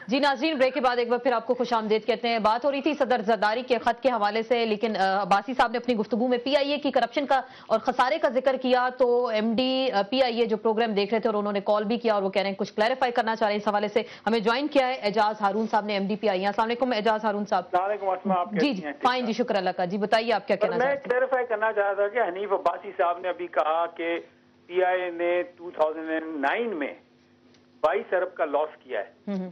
جی ناظرین، بریک کے بعد ایک بار پھر آپ کو خوش آمدید کہتے ہیں. بات ہو رہی تھی صدر زرداری کے خط کے حوالے سے، لیکن عباسی صاحب نے اپنی گفتگو میں پی آئی اے کی کرپشن کا اور خسارے کا ذکر کیا. تو ایم ڈی پی آئی اے جو پروگرام دیکھ رہے تھے اور انہوں نے کال بھی کیا اور وہ کہہ رہے ہیں کچھ کلیریفائی کرنا چاہ رہے ہیں اس حوالے سے. ہمیں جوائن کیا ہے اعجاز ہارون صاحب نے، ایم ڈی پی آئی اے. السلام علیکم اعجاز ہارون صاحب. السلام علیکم اسما، آپ جی کیسی ہیں؟ فائن جی، شکر اللہ کا. جی بتائیے آپ کیا کہنا چاہتے ہیں. میں کلیریفائی کرنا چاہ رہا تھا کہ حنیف عباسی صاحب نے ابھی کہا کہ پی آئی اے نے 2009 میں 22 ارب کا لاس کیا ہے.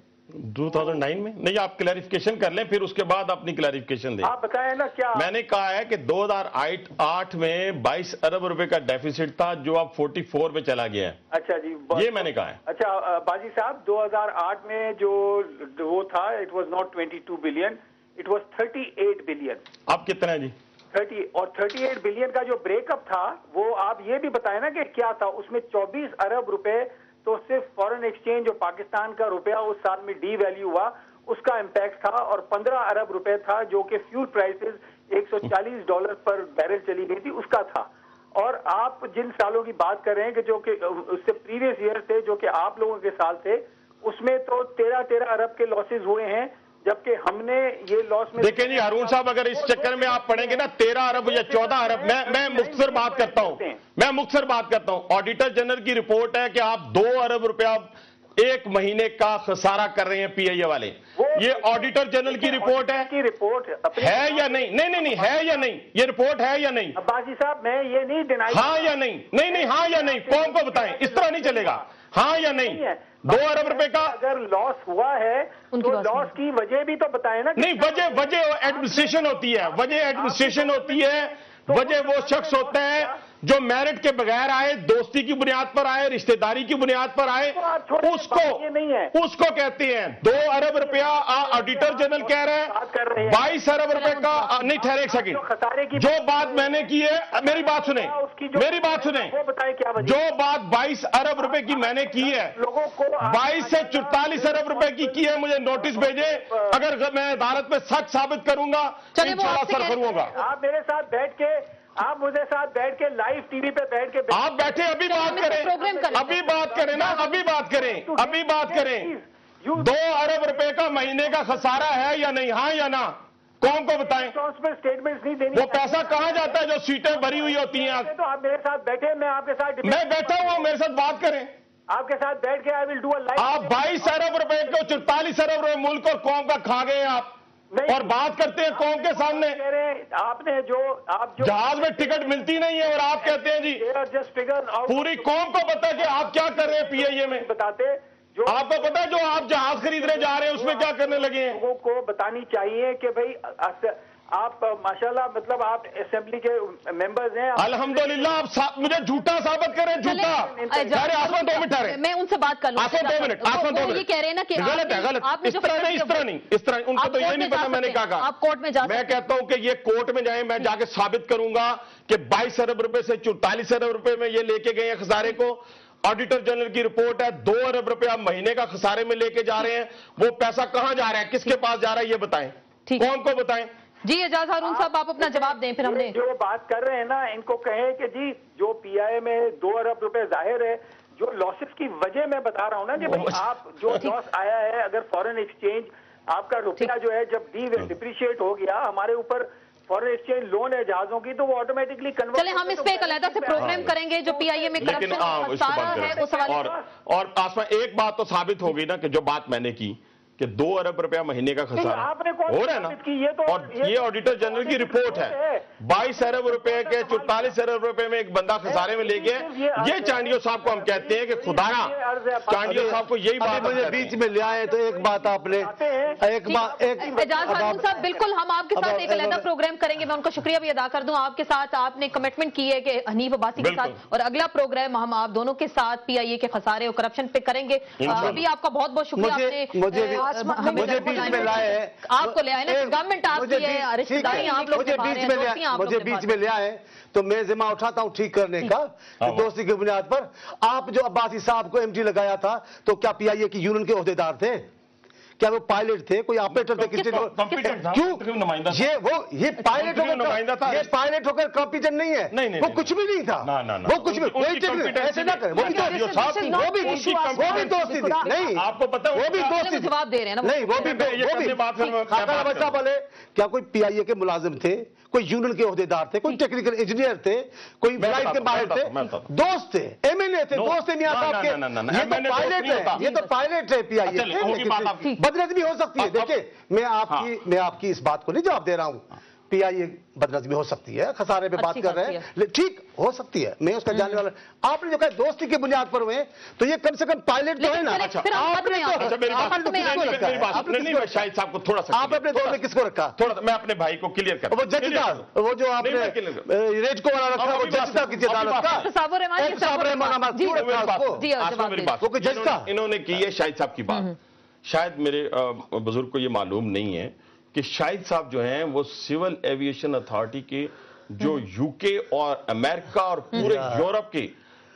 2009 میں نہیں، آپ کلیریفیکیشن کر لیں پھر اس کے بعد اپنی کلیریفیکیشن دیں. آپ بتائیں نا کیا میں نے کہا ہے کہ 2008 میں 22 ارب روپے کا ڈیفیسٹ تھا جو اب 44 میں چلا گیا ہے. اچھا جی، یہ میں نے کہا ہے. اچھا باجی صاحب، 2008 میں جو وہ تھا it was not 22 billion, it was 38 billion. اب کتنا ہے جی؟ 30 اور 38 بلین کا جو بریک اپ تھا وہ آپ یہ بھی بتائیں نا کہ کیا تھا. اس میں 24 ارب روپے تو صرف فورن ایکسچینج جو پاکستان کا روپیہ اس سال میں ڈی ویلیو ہوا اس کا امپیکٹ تھا، اور 15 ارب روپے تھا جو کہ فیول پرائسز $140 پر بیرل چلی گئی تھی اس کا تھا. اور آپ جن سالوں کی بات کر رہے ہیں کہ جو کہ اس سے پریویس ایئر تھے جو کہ آپ لوگوں کے سال تھے، اس میں تو 13 ارب کے لاسز ہوئے ہیں، جبکہ ہم نے یہ لاس میں دیکھیں جی ہارون صاحب، اگر اس چکر میں آپ پڑھیں گے نا 13 ارب یا 14 ارب، میں مختصر بات کرتا ہوں. آڈیٹر جنرل کی رپورٹ ہے کہ آپ 2 ارب روپیہ ایک مہینے کا خسارہ کر رہے ہیں پی آئی اے والے. یہ آڈیٹر جنرل کی رپورٹ ہے یا نہیں؟ نہیں ہے یا نہیں؟ یہ رپورٹ ہے یا نہیں؟ عباسی صاحب میں یہ نہیں ڈینائی، ہاں یا نہیں؟ نہیں ہاں یا نہیں، قوم کو بتائیں. اس طرح نہیں چلے گا. ہاں یا نہیں؟ 2 ارب روپے کا اگر لاس ہوا ہے تو لاس کی وجہ بھی تو بتائیں نا. نہیں، وجہ ایڈمنسٹریشن ہوتی ہے. وجہ ایڈمنسٹریشن ہوتی ہے. وجہ وہ شخص ہوتا ہے جو میرٹ کے بغیر آئے، دوستی کی بنیاد پر آئے، رشتہ داری کی بنیاد پر آئے، اس کو کہتے ہیں 2 ارب روپیہ. آڈیٹر جنرل کہہ رہے ہیں 22 ارب روپے کا. نہیں ٹھہرے ایک سیکنڈ، جو بات میں نے کی ہے میری بات سنیں. جو بات 22 ارب روپے کی میں نے کی ہے، 22 سے 44 ارب روپے کی ہے. مجھے نوٹس بھیجے، اگر میں عدالت میں سچ ثابت کروں گا انشاءاللہ سر کروں گا. آپ میرے ساتھ بیٹھ کے، آپ مجھے ساتھ بیٹھ کے لائیو ٹی وی پہ بیٹھ کے آپ بیٹھے ابھی بات کریں نا، ابھی بات کریں. 2 ارب روپے کا مہینے کا خسارہ ہے یا نہیں؟ ہاں یا نہ؟ قوم کو بتائیں. اسٹیٹمنٹ نہیں دینی. وہ پیسہ کہاں جاتا ہے جو سیٹیں بھری ہوئی ہوتی ہیں؟ تو آپ میرے ساتھ بیٹھے، میں آپ کے ساتھ میں بیٹھا ہوں، میرے ساتھ بات کریں. آپ کے ساتھ بیٹھ کے آئی ول ڈو اے لائیو. آپ 22 ارب روپے کو 44 ارب روپے ملک اور قوم کا کھا گئے آپ، اور بات کرتے ہیں قوم کے سامنے. آپ نے جو جہاز میں ٹکٹ ملتی نہیں ہے اور آپ کہتے ہیں جی پوری قوم کو پتا کہ آپ کیا کر رہے ہیں پی آئی اے میں. بتاتے جو آپ کو پتا جو آپ جہاز خریدنے جا رہے ہیں اس میں کیا کرنے لگے ہیں. لوگوں کو بتانی چاہیے کہ بھائی آپ ماشاءاللہ مطلب آپ اسمبلی کے ممبرز ہیں. الحمدللہ آپ مجھے جھوٹا ثابت کریں. جھوٹا. آسمان 2 منٹ ٹھہرے، میں ان سے بات کر لوں. آسمان 2 منٹ. یہ کہہ رہے ہیں نا کہ غلط ہے. اس طرح نہیں. ان کو تو یہ نہیں پتا میں نے کیا کہا. آپ کورٹ میں جا سکتے ہیں. میں کہتا ہوں کہ یہ کورٹ میں جائیں، میں جا کے ثابت کروں گا کہ 22 ارب روپے سے 44 ارب روپے میں یہ لے کے گئے ہیں خسارے کو. آڈیٹر جنرل کی رپورٹ ہے 2 ارب روپے آپ مہینے کا خسارے میں لے کے جا رہے ہیں. وہ پیسہ کہاں جا رہا ہے، کس کے پاس جا رہا ہے، یہ بتائیں. قوم کو بتائیں. جی اعجاز ہارون صاحب آپ اپنا جواب دیں. پھر ہم نے جو بات کر رہے ہیں نا ان کو کہیں کہ جی جو پی آئی اے میں 2 ارب روپے ظاہر ہے، جو لاسز کی وجہ میں بتا رہا ہوں نا کہ بھائی آپ جو لاس آیا ہے، اگر فورن ایکسچینج آپ کا روپیہ جو ہے جب ڈپریشیٹ ہو گیا ہمارے اوپر فورن ایکسچینج لون ہے جہازوں کی، تو وہ آٹومیٹکلی کنورٹ. چلیں ہم اس پہ ایک علیحدہ سے پروگرام کریں گے جو پی آئی اے میں کرپشن خسارہ ہے وہ سوال. اور آسما ایک بات تو ثابت ہوگی نا کہ جو بات میں نے کی کہ 2 ارب روپیہ مہینے کا خسارہ ہو رہا ہے نا، اور یہ آڈیٹر جنرل کی رپورٹ ہے 22 ارب روپے کے 44 ارب روپے میں ایک بندہ خسارے میں لے گیا. یہ چانڈیو صاحب کو ہم کہتے ہیں کہ خدایا چانڈیو صاحب کو یہی بات مجھے بیچ میں لے آئے. تو ایک بات آپ نے اعجاز ہارون صاحب بالکل ہم آپ کے ساتھ ایک علیحدہ پروگرام کریں گے. میں ان کا شکریہ بھی ادا کر دوں. آپ کے ساتھ آپ نے کمٹمنٹ کی ہے کہ حنیف عباسی کے ساتھ، اور اگلا پروگرام ہم آپ دونوں کے ساتھ پی آئی اے کے خسارے اور کرپشن پہ کریں گے. ابھی آپ کا بہت بہت شکریہ. مجھے بیچ میں لائے ہیں، آپ کو لے آئے نا، گورنمنٹ آپ کی ہے، رشتہ داری آپ لوگ مجھے بیچ میں لے آئے تو میں ذمہ اٹھاتا ہوں ٹھیک کرنے کا دوستی کی بنیاد پر. آپ جو عباسی صاحب کو ایم ڈی لگایا تھا تو کیا پی آئی اے کی یونین کے عہدیدار تھے؟ क्या वो पायलट थे, कोई ऑपरेटर थे, क्यों नुमाइंदा ये पायलट होकर, ये पायलट होकर कॉम्पिटेंट नहीं है, नहीं, वो कुछ भी नहीं था, वो कुछ भी, कोई ऐसे ना करे, वो भी दोस्ती थी, नहीं आपको पता है वो भी दोस्ती, जवाब दे रहे हैं ना, नहीं वो भी खाका बच्चा बोले क्या कोई पीआईए के मुलाजिम थे, कोई यूनियन के ओहदेदार थे, कोई टेक्निकल इंजीनियर थे, कोई फ्लाइट के माहिर थे, दोस्त थे, एमएनए थे, दोस्त थे मियां साहब के, ये तो पायलट है, ये तो पायलट है पीआईए के, बदनज़मी हो सकती है। देखिए मैं आपकी इस बात को नहीं जवाब दे रहा हूं, पीआईए बदनज़मी हो सकती है, खसारे पे बात कर रहे हैं, ठीक हो सकती है, मैं उसका जानने वाला, आपने जो कहा दोस्ती की बुनियाद पर हुए तो ये कम से कम पायलट तो है ना, शाहिद साहब को थोड़ा सा आप अपने दौर में किसको रखा, थोड़ा मैं अपने भाई को क्लियर कर, वो जज था, वो जो आपने रेजको वाला रखा, वो जज था किसी अदालत का, जज था, इन्होंने की है शाहिद साहब की बात, शायद मेरे बुजुर्ग को ये मालूम नहीं है कि शाहिद साहब जो हैं वो सिविल एविएशन अथॉरिटी के जो यूके और अमेरिका और पूरे यूरोप के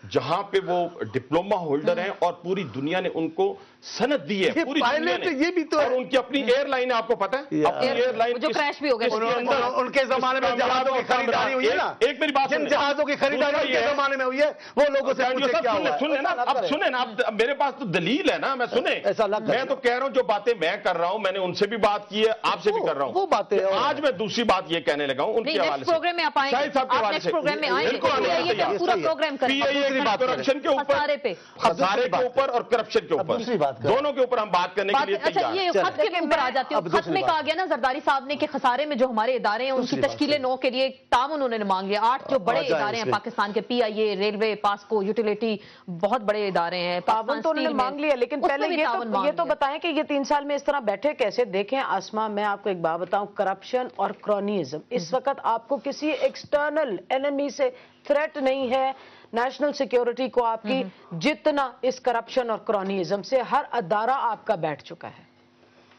जहां पे वो डिप्लोमा होल्डर हैं और पूरी दुनिया ने उनको सनद दी है, पूरी दुनिया ने, ये भी तो और उनकी अपनी एयरलाइन है, आपको पता है अपनी एयरलाइन जो क्रैश भी हो गया, उनके जमाने में जहाजों की खरीदारी हुई है ना, एक मेरी बात, जिन जहाजों की खरीदारी उनके जमाने में हुई है, वो लोगों से सुने ना, अब सुने ना, अब मेरे पास तो दलील है ना, मैं सुने, मैं तो कह रहा हूं जो बातें मैं कर रहा हूं, मैंने उनसे भी बात की है, आपसे भी कर रहा हूं, वो बातें आज मैं दूसरी बात ये कहने लगा हूं उनके हवाले से, प्रोग्राम में आप आएंगे, शाहिद साहब के हवाले से, प्रोग्राम में आएंगे, पूरा प्रोग्राम करप्शन के ऊपर, खसारे के ऊपर और करप्शन के ऊपर, दोनों के ऊपर हम बात करने के लिए तैयार हैं। ये खत के ऊपर आ जाती हूँ, खत में कहा गया ना जरदारी साहब ने कि खसारे में जो हमारे इदारे हैं उनकी तश्कील 9 के लिए ताउन उन्होंने मांग लिया, 8 जो बड़े इदारे हैं पाकिस्तान के, पीआईए, रेलवे, पास्को, यूटिलिटी, बहुत बड़े इदारे हैं, ताउन तो उन्होंने मांग लिया, लेकिन पहले ये तो बताएं कि ये 3 साल में इस तरह बैठे कैसे। देखें आसमा, मैं आपको एक बात बताऊं, करप्शन और क्रोनिज्म, इस वक्त आपको किसी एक्सटर्नल एनिमी से थ्रेट नहीं है, नेशनल सिक्योरिटी को आपकी जितना इस करप्शन और क्रोनिज्म से हर अदारा आपका बैठ चुका है।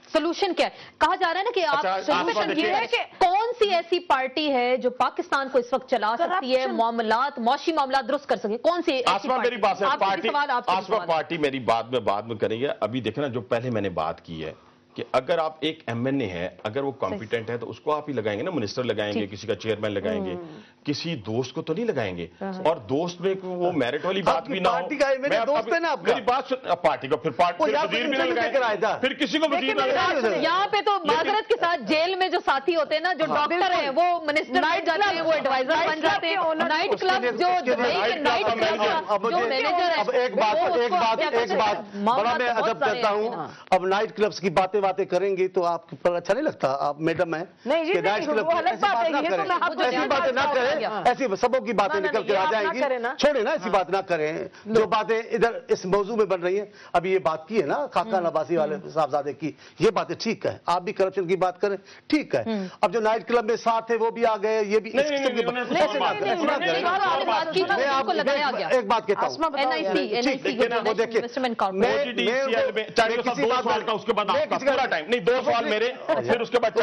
सोल्यूशन क्या है? कहा जा रहा है ना कि आप सोल्यूशन ये है कि कौन सी ऐसी पार्टी है जो पाकिस्तान को इस वक्त चला सकती है, मामलात, मौशी मामला दुरुस्त कर सके, कौन सी ऐसी मेरी बात है, पार्टी मेरी बात में बाद में करेंगे, अभी देखना जो पहले मैंने बात की है कि अगर आप एक एमएनए है, अगर वो कॉम्पिटेंट है तो उसको आप ही लगाएंगे ना, मिनिस्टर लगाएंगे, किसी का चेयरमैन लगाएंगे, किसी दोस्त को तो नहीं लगाएंगे, और दोस्त में वो मेरिट वाली बात भी ना हो, मेरी बात पार्टी को, फिर वजीर भी लगाएगा, फिर किसी को वजीर ना लगाएगा। यहाँ पे तो माजरत के साथ जेल में जो साथी होते हैं ना, जो डॉक्टर है वो मिनिस्टर बन जाते हैं, वो एडवाइजर बन जाते हैं, नाइट क्लब जो नाइट क्लब जो मैनेजर है। एक बात बड़ा मैं अदब करता हूँ, अब नाइट क्लब्स की बातें करेंगी तो आपको पर अच्छा नहीं लगता, आप मैडम है, नहीं नाइट क्लब ऐसी बातें ना करें, ऐसी सबों की बातें निकल के आ जाएंगी, छोड़े ना, ऐसी बात ना करें, जो बातें इधर इस मौजू में बन रही हैं। अभी ये बात की है ना खाका नवासी वाले साहबजादे की, ये बातें ठीक है, आप भी करप्शन की बात करें, ठीक है, अब जो नाइट क्लब में साथ है वो भी आ गए, ये भी एक बात कहता हूँ, वो देखिए उसके बाद पूरा टाइम नहीं, 2 सवाल मेरे, फिर उसके बाद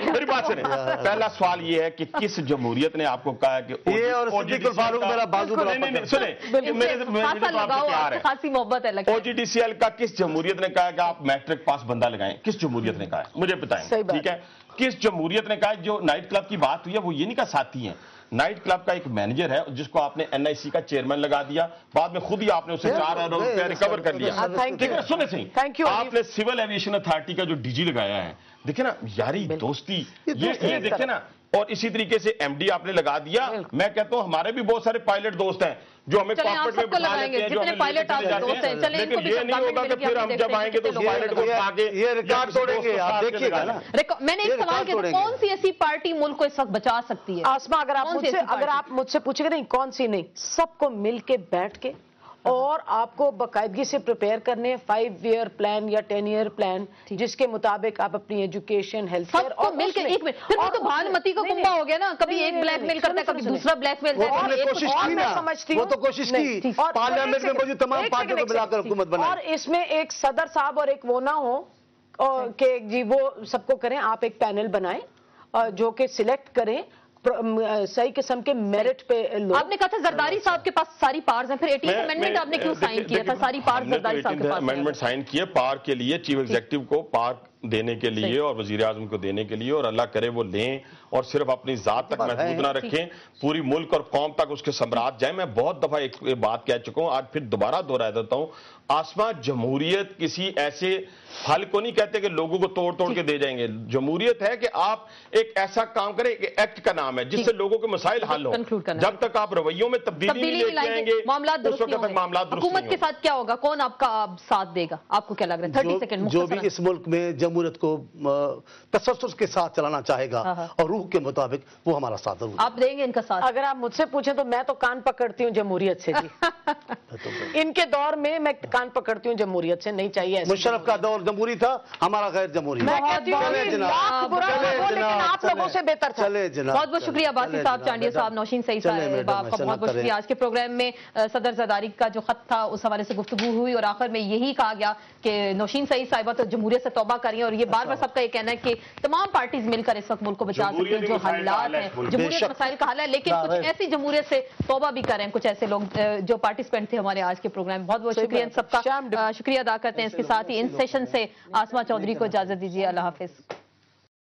मेरी बात सुने। पहला सवाल ये है कि किस जमहूरियत ने आपको कहा कि ये और फारूक मेरा बाजू सुने, खासी मोहब्बत है, ओजीडीसीएल का किस जमहूरियत ने कहा कि आप मैट्रिक पास बंदा लगाएं, किस जमहूरियत ने कहा है मुझे बताएं, ठीक है, किस जमहूरियत ने कहा? जो नाइट क्लब की बात हुई है वो ये नहीं कहा साथी हैं, नाइट क्लब का एक मैनेजर है जिसको आपने एनआईसी का चेयरमैन लगा दिया, बाद में खुद ही आपने उसे 4 अरब रुपया रिकवर कर लिया, ठीक है, सुने सही, आपने सिविल एविएशन अथॉरिटी का जो डीजी लगाया है, देखे ना यारी दोस्ती, ये देखे ना, और इसी तरीके से एमडी आपने लगा दिया। मैं कहता हूं हमारे भी बहुत सारे पायलट दोस्त हैं जो हमें कॉर्पोरेट में बुला लेते हैं, जो हमें पायलट दोस्त हैं, लेकिन ये नहीं होगा कि फिर हम जब आएंगे तो उस पायलट को आगे ये रिकॉर्ड तोड़ेंगे, आप देखिएगा ना। मैंने एक सवाल किया, कौन सी ऐसी पार्टी मुल्क को इस वक्त बचा सकती है? आसमा, अगर आप मुझसे पूछेंगे नहीं कौन सी नहीं, सबको मिल के बैठ के और आपको बाकायदगी से प्रिपेयर करने 5 ईयर प्लान या 10 ईयर प्लान, जिसके मुताबिक आप अपनी एजुकेशन, हेल्थ केयर और मिलकर एक मिनट, फिर वो तो भानुमति का कुंभा हो गया ना, कभी एक ब्लैकमेल करता है, कभी दूसरा ब्लैकमेल करता है, कोशिश की ना, वो तो कोशिश की, पार्लियामेंट में मौजूद तमाम पार्टियों को मिलाकर हुकूमत बनाई, और इसमें एक सदर साहब और एक वो ना हो कि जी वो सबको करें, आप एक पैनल बनाएं जो कि सिलेक्ट करें सही किस्म के मेरिट पे लोग। आपने कहा था जरदारी साहब के पास सारी पावर्स हैं, फिर 18th अमेंडमेंट आपने क्यों साइन किया था? सारी पावर्स जरदारी साहब के पास अमेंडमेंट साइन किए पार के लिए, चीफ एग्जीक्यूटिव को पार देने के लिए और वजीर आजम को देने के लिए, और अल्लाह करे वो लें और सिर्फ अपनी जात तक महदूद ना रखें, पूरी मुल्क और कौम तक उसके सम्राट जाए। मैं बहुत दफा एक बात कह चुका हूं, आज फिर दोबारा दोहरा देता हूं, आसमा जमहूरियत किसी ऐसे फल को नहीं कहते कि लोगों को तोड़ तोड़ के दे जाएंगे। जमहूरियत है कि आप एक ऐसा काम करें, एक एक्ट का नाम है जिससे लोगों के मसाइल हल हो। जब तक आप रवैयों में तब्दीली नहीं लेके आएंगे, मामला उस वक्त तक मामला हुकूमत के साथ क्या होगा? कौन आपका साथ देगा? आपको क्या लग रहा है? 30 सेकंड। जो भी इस मुल्क में जमहूरियत को तसस्सुस के साथ चलाना चाहेगा और रूह के मुताबिक, वो हमारा साथ होगा। आप देंगे इनका साथ? अगर आप मुझसे पूछें तो मैं तो कान पकड़ती हूँ जमहूरियत से जी। इनके दौर में मैं कान पकड़ती हूँ जमहूरियत से, नहीं चाहिए। मुशर्रफ का दौर जमहूरी था, हमारा गैर जमहूरी। मैं कहती हूँ लेकिन आप लोगों से बेहतर था। चले जनाब, बहुत बहुत शुक्रिया अब्बासी साहब, चांडिया साहब, नौशीन सईद साहब, आपका बहुत बहुत शुक्रिया। आज के प्रोग्राम में सदर जरदारी का जो खत था उस हवाले से गुफ्तगू हुई और आखिर में यही कहा गया कि नौशीन सईद साहिबा तो जमहूरियत से तौबा करें, और ये बार बार सबका ये कहना है कि तमाम पार्टीज मिलकर इस वक्त मुल्क को बचा सकती हैं। जो हालात हैं, जमहूरियत मसाइल का हल है, लेकिन कुछ ऐसी जमहूरियत से तौबा भी करें कुछ ऐसे लोग जो पार्टिसिपेंट थे हमारे आज के प्रोग्राम में। बहुत बहुत शुक्रिया सबका, शुक्रिया अदा करते हैं। इसके साथ ही इन सेशन से आसमा चौधरी को इजाजत दीजिए। अल्लाह हाफिज।